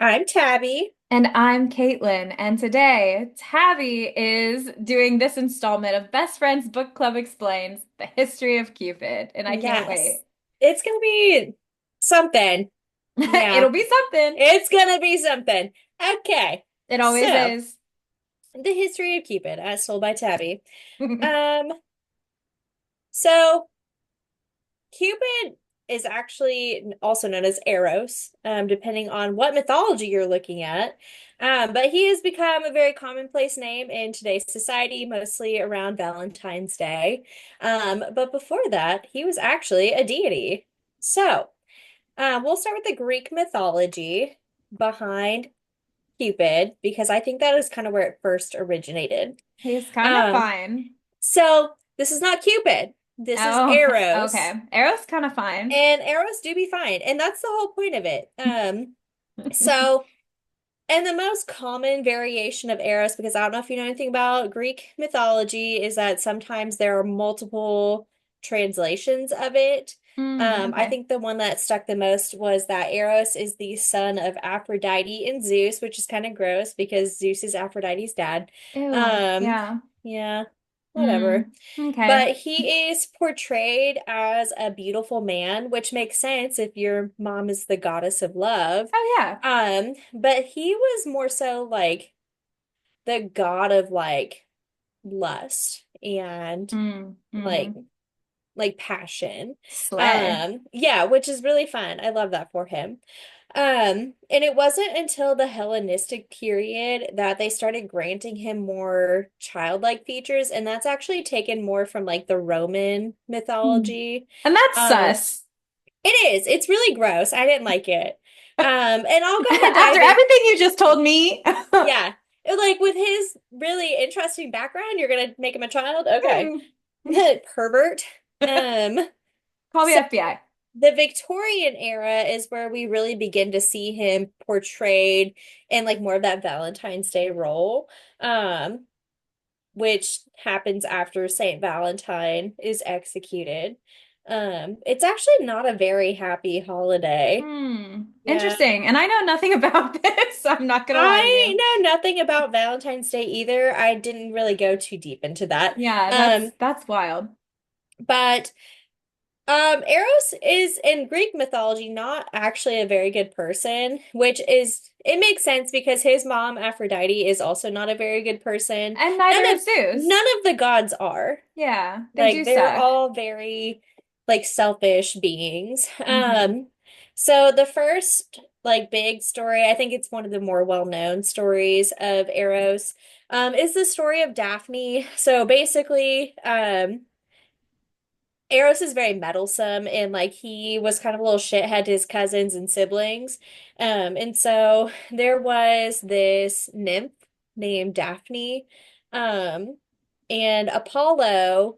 I'm Tabby. And I'm Caitlin, and today Tabby is doing this installment of Best Friends Book Club Explains the History of Cupid, and I can't Yes. wait. It's gonna be something. Yeah, It'll be something. it's gonna be something. Okay. It always So, is. the history of Cupid, as told by Tabby. Um, so Cupid is actually also known as Eros, depending on what mythology you're looking at. But he has become a very commonplace name in today's society, mostly around Valentine's Day. But before that, he was actually a deity. So, we'll start with the Greek mythology behind Cupid, because I think that is kind of where it first originated. He's kind of Um, fine. so this is not Cupid. This is Oh, Eros. okay. Arrow's kind of fine. And arrows do be fine. And that's the whole point of it. So, and the most common variation of Eros, because I don't know if you know anything about Greek mythology, is that sometimes there are multiple translations of it. I Okay. think the one that stuck the most was that Eros is the son of Aphrodite and Zeus, which is kind of gross because Zeus is Aphrodite's dad. Ew. Um, Yeah. yeah, whatever. Okay. But he is portrayed as a beautiful man, which makes sense if your mom is the goddess of love. Oh, yeah. But he was more so like the god of like lust and like Mm-hmm. passion. Slay. Yeah, which is really fun. I love that for him. And it wasn't until the Hellenistic period that they started granting him more childlike features, and that's actually taken more from like the Roman Mm. mythology. And that's Um, sus. it is. It's really gross. I didn't like it. And I'll go ahead and After dive in. everything you just told me. Yeah. Like with his really interesting background, you're gonna make him a child? Okay. Hmm. Pervert. Um, Call the so FBI. the Victorian era is where we really begin to see him portrayed in like more of that Valentine's Day role, um, which happens after Saint Valentine is executed. It's actually not a very happy holiday. Yeah. Interesting. And I know nothing about this, so I'm not gonna lie to I you. know nothing about Valentine's Day either. I didn't really go too deep into that. Yeah, that's Um, that's wild. but Eros is in Greek mythology not actually a very good person, which is it makes sense because his mom Aphrodite is also not a very good person. And None neither of is Zeus. none of the gods are. Yeah, they Like do they're suck. all very like selfish beings. Hmm. So the first like big story, I think it's one of the more well-known stories of Eros, is the story of Daphne. So basically, Eros is very meddlesome and like he was kind of a little shithead to his cousins and siblings. And so there was this nymph named Daphne, um, and Apollo,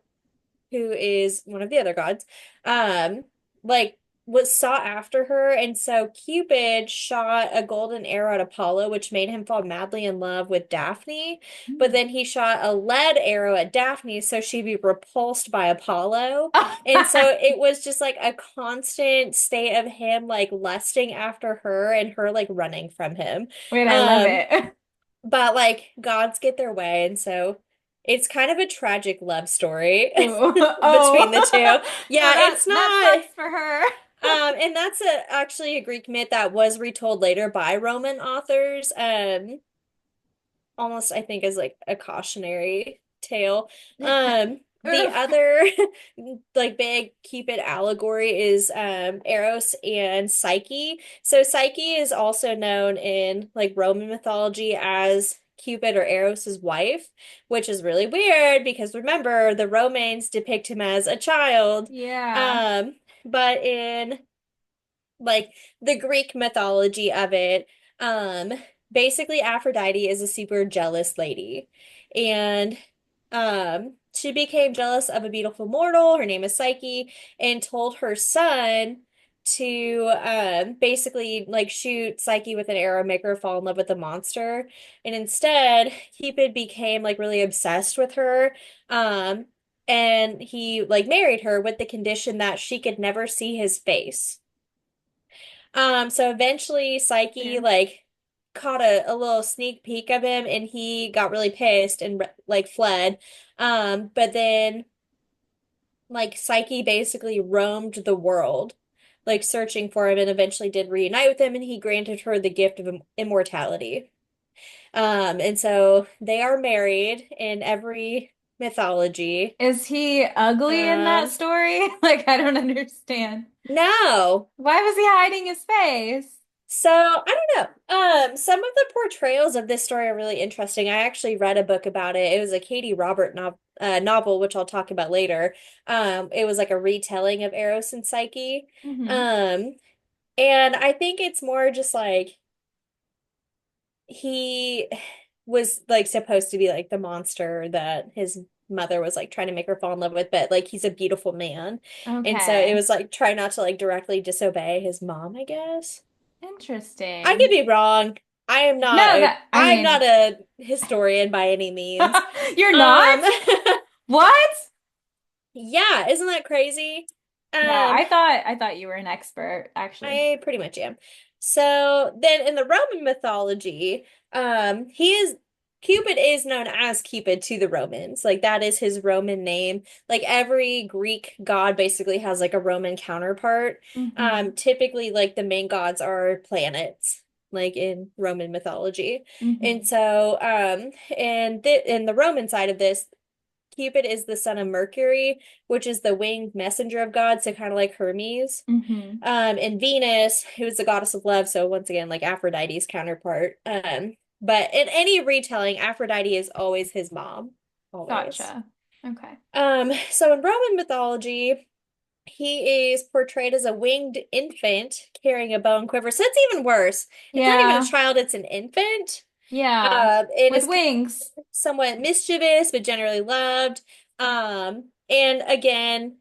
who is one of the other gods, um, like was sought after her, and so Cupid shot a golden arrow at Apollo, which made him fall madly in love with Daphne. But then he shot a lead arrow at Daphne, so she'd be repulsed by Apollo. And so it was just like a constant state of him like lusting after her and her like running from him. Wait, I love Um, it. but like gods get their way, and so it's kind of a tragic love story Ooh. between the Oh. two. Oh, Yeah, it's that not. sucks for her. And that's actually a Greek myth that was retold later by Roman authors. Almost I think as like a cautionary tale. The Oof. other like big Cupid allegory is Eros and Psyche. So Psyche is also known in like Roman mythology as Cupid or Eros's wife, which is really weird because remember the Romans depict him as a child. Yeah. Um, but in like the Greek mythology of it, um, basically Aphrodite is a super jealous lady. And she became jealous of a beautiful mortal, her name is Psyche, and told her son to basically like shoot Psyche with an arrow, make her fall in love with a monster. And instead, Cupid became like really obsessed with her. Um, and he like married her with the condition that she could never see his face. So eventually Psyche Fair. like caught a little sneak peek of him and he got really pissed and like fled. But then like Psyche basically roamed the world, like searching for him and eventually did reunite with him and he granted her the gift of immortality. And so they are married in every mythology. Is he ugly in that Um, story? Like, I don't understand. no. Why was he hiding his face? So I don't know. Some of the portrayals of this story are really interesting. I actually read a book about it. It was a Katie Robert novel, which I'll talk about later. It was like a retelling of Eros and Psyche. Hmm. Um, and I think it's more just like he was like supposed to be like the monster that his mother was like trying to make her fall in love with, but like he's a beautiful man. And so it Okay. was like try not to like directly disobey his mom, I guess. I could Interesting. be wrong. No, that, I I'm not mean, a historian by any means. you're not? Um What? yeah, isn't that crazy? Yeah, Um I thought you were an expert, actually. I pretty much am. So then in the Roman mythology, he is Cupid is known as Cupid to the Romans. Like that is his Roman name. Like every Greek god basically has like a Roman counterpart. Hmm. Typically like the main gods are planets, like in Roman mythology. And Hmm. so and in the Roman side of this, Cupid is the son of Mercury, which is the winged messenger of God, so kind of like Hermes. Hmm. And Venus, who is the goddess of love, so once again, like Aphrodite's counterpart. But in any retelling, Aphrodite is always his mom, always. Gotcha. Okay. So in Roman mythology, he is portrayed as a winged infant carrying a bow and quiver. So it's even worse. It's not even a Yeah. child, it's an infant. Yeah. It With is wings. somewhat mischievous, but generally loved. And again,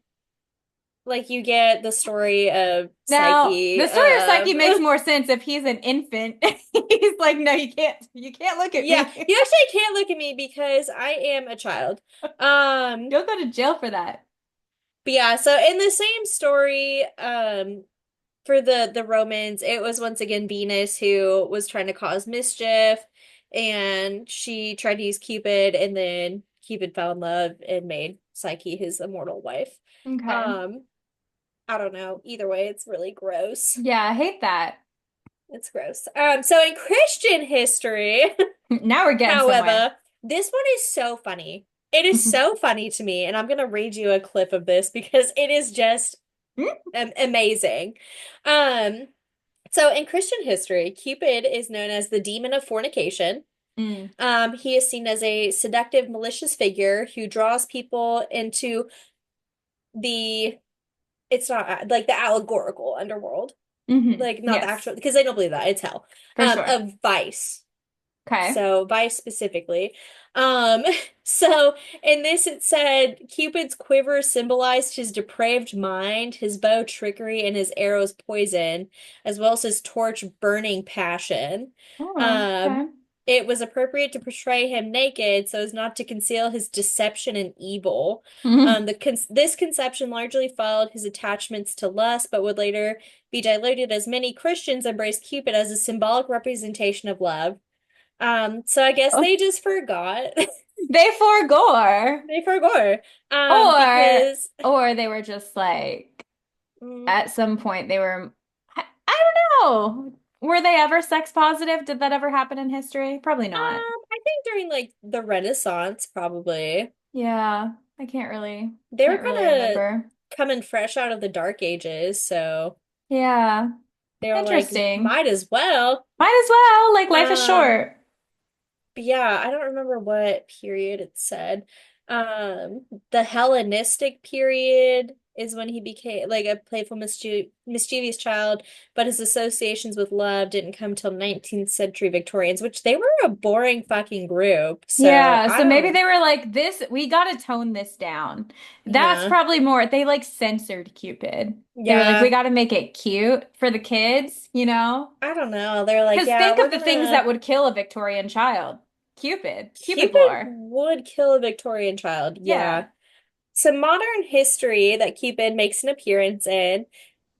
like you get the story of Now, Psyche the story of Psyche of makes more sense if he's an infant. He's like, no, you can't look at yeah, me. you actually can't look at me because I am a child. Um, You'll go to jail for that. but yeah, so in the same story, for the Romans, it was once again Venus who was trying to cause mischief, and she tried to use Cupid, and then Cupid fell in love and made Psyche his immortal wife. Okay. Um, I don't know. Either way, it's really gross. Yeah, I hate that. It's gross. So in Christian history, Now we're getting somewhere. however, this one is so funny. It is so funny to me, and I'm gonna read you a clip of this because it is just amazing. Um, so in Christian history, Cupid is known as the demon of fornication. Mm. He is seen as a seductive, malicious figure who draws people into the, it's not like the allegorical underworld, Hmm. like not the Yes, actual, because they don't believe that, it's hell, for sure. of vice. Okay. So vice specifically. Um, so in this it said Cupid's quiver symbolized his depraved mind, his bow trickery, and his arrows poison, as well as his torch burning passion. Oh, Um, okay. it was appropriate to portray him naked so as not to conceal his deception and evil. Mhm. This conception largely followed his attachments to lust, but would later be diluted as many Christians embraced Cupid as a symbolic representation of love. So I guess Oh, they just forgot. they forgore. They forgot. Or Because or they were just like mm, at some point they were I don't know. Were they ever sex positive? Did that ever happen in history? Probably not. I think during like the Renaissance, probably Yeah, I they were can't really kind of remember. coming fresh out of the Dark Ages, so Yeah, they were like, interesting. might as well. Might as well. Like life is Um, short. But yeah, I don't remember what period it said. The Hellenistic period is when he became like a playful, mischievous child, but his associations with love didn't come till 19th century Victorians, which they were a boring fucking group. So Yeah, I so maybe don't, they were like, this, we gotta tone this down. That's yeah, probably more, they like censored Cupid. They were like, we yeah, gotta make it cute for the kids, you know? I don't know. They're like, Because yeah, think we're of the things that gonna. would kill a Victorian child. Cupid Cupid lore. would kill a Victorian child. Yeah. Yeah. Some modern history that Cupid makes an appearance in.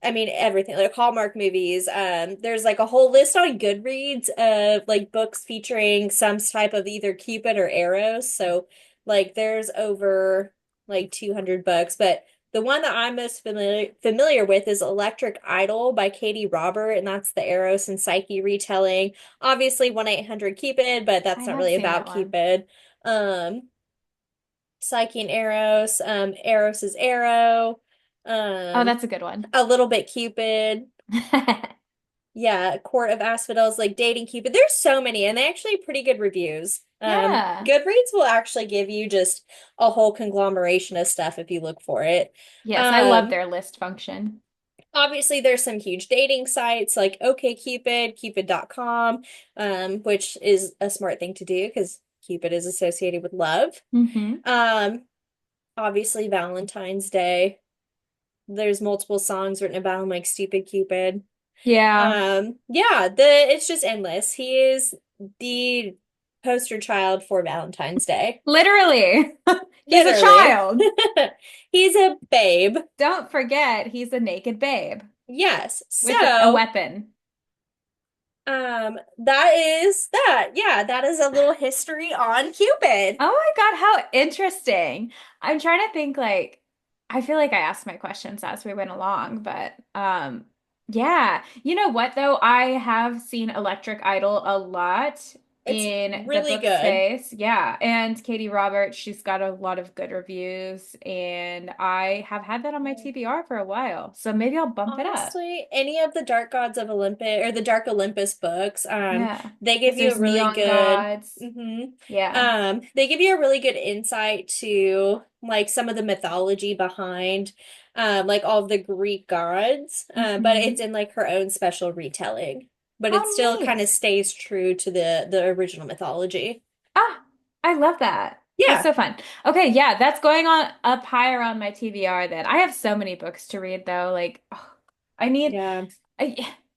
I mean, everything like Hallmark movies. There's like a whole list on Goodreads of like books featuring some type of either Cupid or Eros. So like there's over like 200 books, but the one that I'm most familiar with is Electric Idol by Katie Robert, and that's the Eros and Psyche retelling. Obviously 1-800 Cupid, but I that's not have really seen about that one. Cupid. Psyche and Eros, Eros is Arrow, Oh, um, that's a good one. a little bit Cupid. Yeah, Court of Asphodels, like Dating Cupid. There's so many, and they actually have pretty good reviews. Yeah. Goodreads will actually give you just a whole conglomeration of stuff if you look for it. Yes, I love Um, their list function. Obviously, there's some huge dating sites like OkCupid, Cupid.com, which is a smart thing to do because Cupid is associated with love. Hmm. Um, Obviously, Valentine's Day. There's multiple songs written about him, like Stupid Cupid. Yeah, Yeah, it's just endless. He is the poster child for Valentine's Day. literally. He's a Literally. child. He's a babe. Don't forget, he's a naked babe Yes. with a So, weapon. that is that. Yeah, that is a little history on Cupid. Oh my God, how interesting. I'm trying to think like I feel like I asked my questions as we went along, but yeah. You know what though? I have seen Electric Idol a lot It's in the really book good. space. Yeah. And Katie Roberts, she's got a lot of good reviews and I have had that on my TBR for a while. So maybe I'll bump it up. Honestly, any of the Dark Gods of Olympus or the Dark Olympus books, Yeah. they give Because you a there's really neon good, gods. hmm Yeah. they give you a really good insight to like some of the mythology behind, like all of the Greek gods, but it's Hmm. in like her own special retelling, but How it still kind of neat. stays true to the original mythology. Ah, I love that. That's Yeah, so fun. Okay, yeah, that's going on up higher on my TBR then. I have so many books to read though. Like, oh, I need yeah,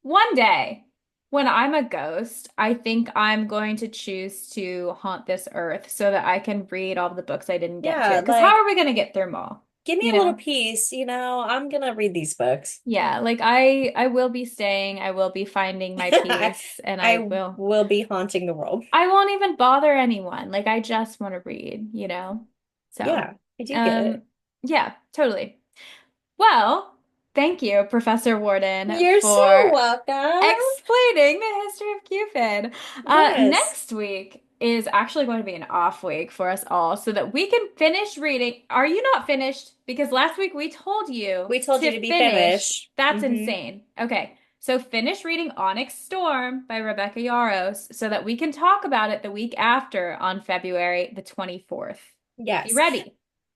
one day when I'm a ghost, I think I'm going to choose to haunt this earth so that I can read all the books I didn't get to. yeah. Because how Like, are we going to get through them all? give me You a little know? piece, I'm gonna read these books. Yeah, like I will be staying, I will be finding my peace, and I I will. will be haunting the world. I won't even bother anyone. Like I just want to read, you know? So, Yeah, I do get um, it. yeah, totally. Well, thank you, Professor Warden, You're so for welcome. explaining the history of Cupid. Yes. Next week is actually going to be an off week for us all so that we can finish reading. Are you not finished? Because last week we told you We told you to to be finish. finished. That's insane. Okay. So finish reading Onyx Storm by Rebecca Yarros so that we can talk about it the week after on February the 24th. Be Yes. ready.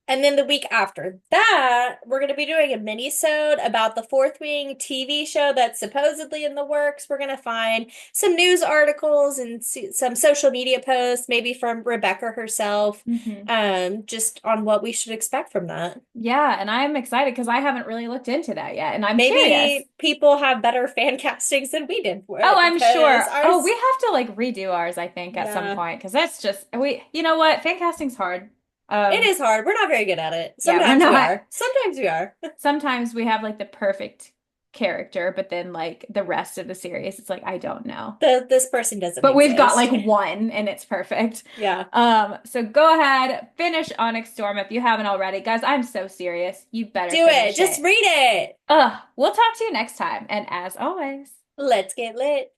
And then the week after that, we're going to be doing a mini-sode about the Fourth Wing TV show that's supposedly in the works. We're going to find some news articles and some social media posts, maybe from Rebecca herself, Hmm. just on what we should expect from that. Yeah, and I'm excited because I haven't really looked into that yet, and I'm curious. Maybe people have better fan castings than we did for Oh, it I'm because sure. Oh, we ours, have to like redo ours, I think, at some yeah, point because that's just you know what? Fan casting's hard. it is hard. We're not very good at it. Yeah, we're Sometimes we not. are. Sometimes we are. Sometimes we have like the perfect character, but then like the rest of the series, it's like I don't know. This person doesn't But we've got exist. like one and it's perfect. Yeah. So go ahead, finish Onyx Storm if you haven't already. Guys, I'm so serious. You better Do it. finish Just it. read it. We'll talk to you next time. And as always, Let's get lit.